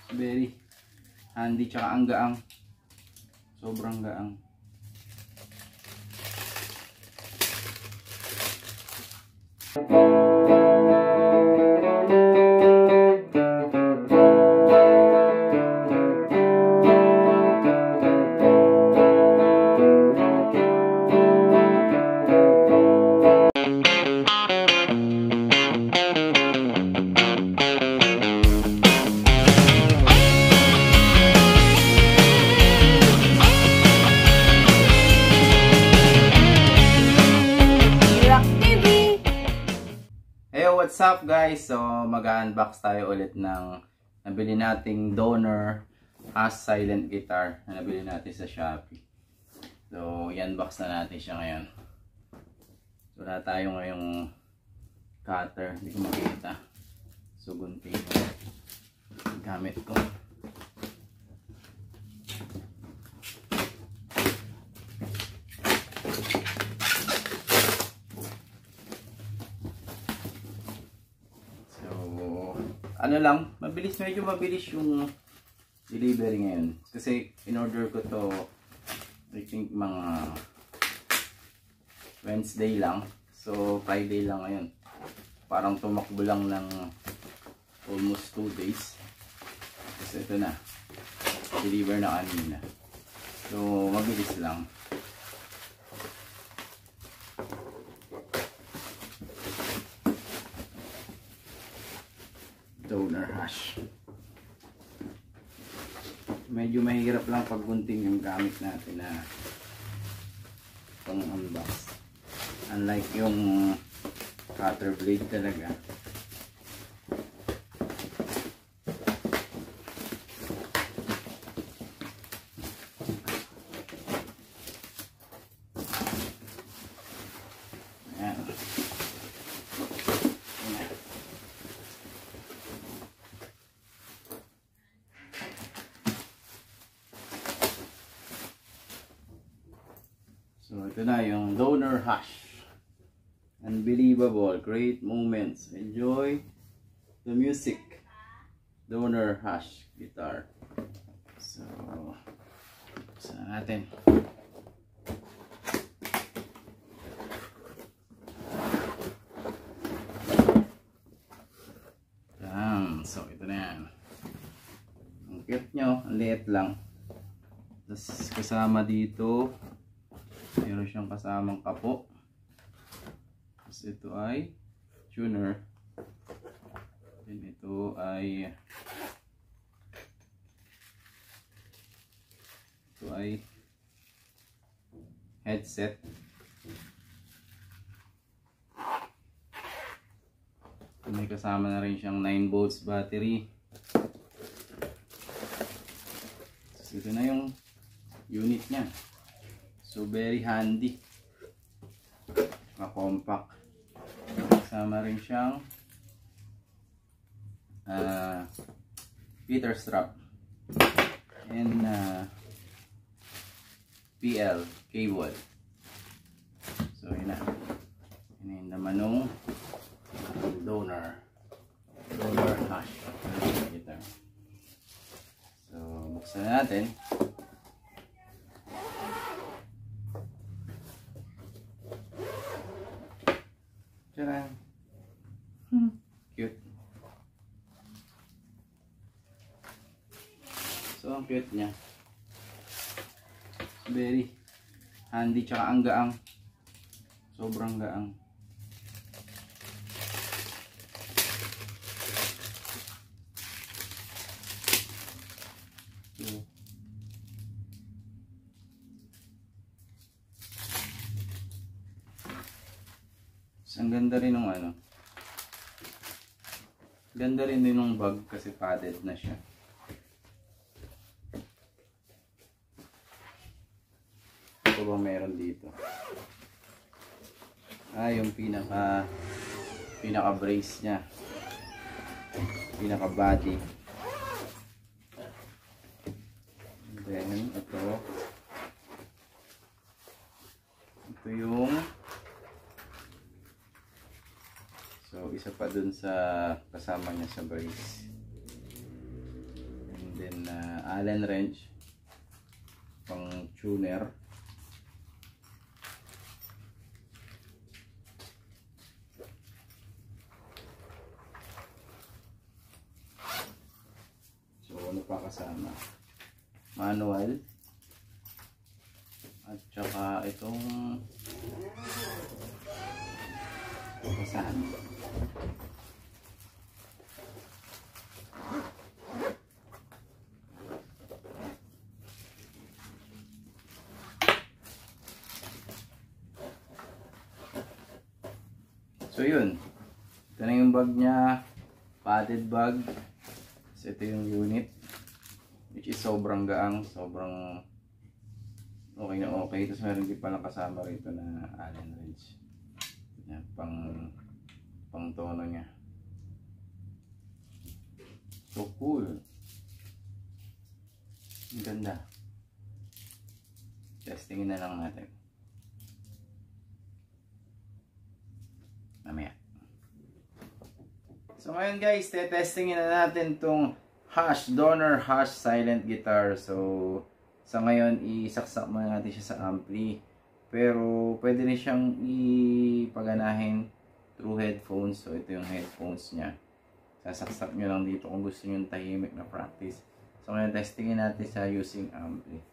Very handy, tsaka ang gaang. Sobrang gaang. What's up guys? So mag-unbox tayo ulit ng nabili nating Donor Hash silent guitar na nabili natin sa Shopee. So i-unbox na natin siya ngayon. So wala tayo ngayong cutter, hindi ko makita. So gunting ko gamit ko. Ano lang, medyo mabilis yung delivery ngayon. Kasi in-order ko to, I think mga Wednesday lang. So Friday lang ngayon. Parang tumakbo lang ng almost 2 days. Kasi ito na, deliver na kanina. So mabilis lang. Donor Hash. Medyo mahirap lang pag gunting yung gamit natin na pang unbox. Unlike yung cutter blade talaga. So ito na yung Donor Hash. Unbelievable, great moments. Enjoy the music. Donor Hash guitar. So buksan natin. So ito na yan. Ang cute nyo, ang liit lang. Tapos kasama dito, meron siyang kasamang kapo. Tapos ito ay tuner. Then ito ay headset. May kasama na rin siyang 9 volts battery. Tapos ito na yung unit niya. So very handy, compact. Kasama rin siyang heater strap and PL cable. So yun na, yun yung naman ng Donor Hash guitar. So buksan natin. Tcharam! Cute. So ang cute niya. Very handy, tsaka ang gaang. Sobrang gaang. So, ang ganda rin ng ano. Ganda rin din ng bag kasi padded na siya. Ito ba meron dito? Yung pinaka brace niya. Pinaka body. Then ito yung isa pa dun sa kasama niya sa brace. And natin na Allen wrench pang tuner. So ano pa kasama? Manual at saka itong kasama. So yun, ito na yung bag niya, padded bag. So ito yung unit, which is sobrang gaang, sobrang okay na okay. Tapos meron din palang kasama rito na Allen wrench. Yan, pang tono niya. So cool. Ang ganda. Testingin na lang natin. Mamaya. So ngayon guys, testingin na natin tong Donor Hash silent guitar. So sa ngayon, isaksak muna natin siya sa ampli. Pero pwede rin siyang ipaganahin through headphones. So ito yung headphones niya. Sasaksak nyo lang dito kung gusto nyo yung tahimik na practice. So ngayon, testingin natin sa using ampli.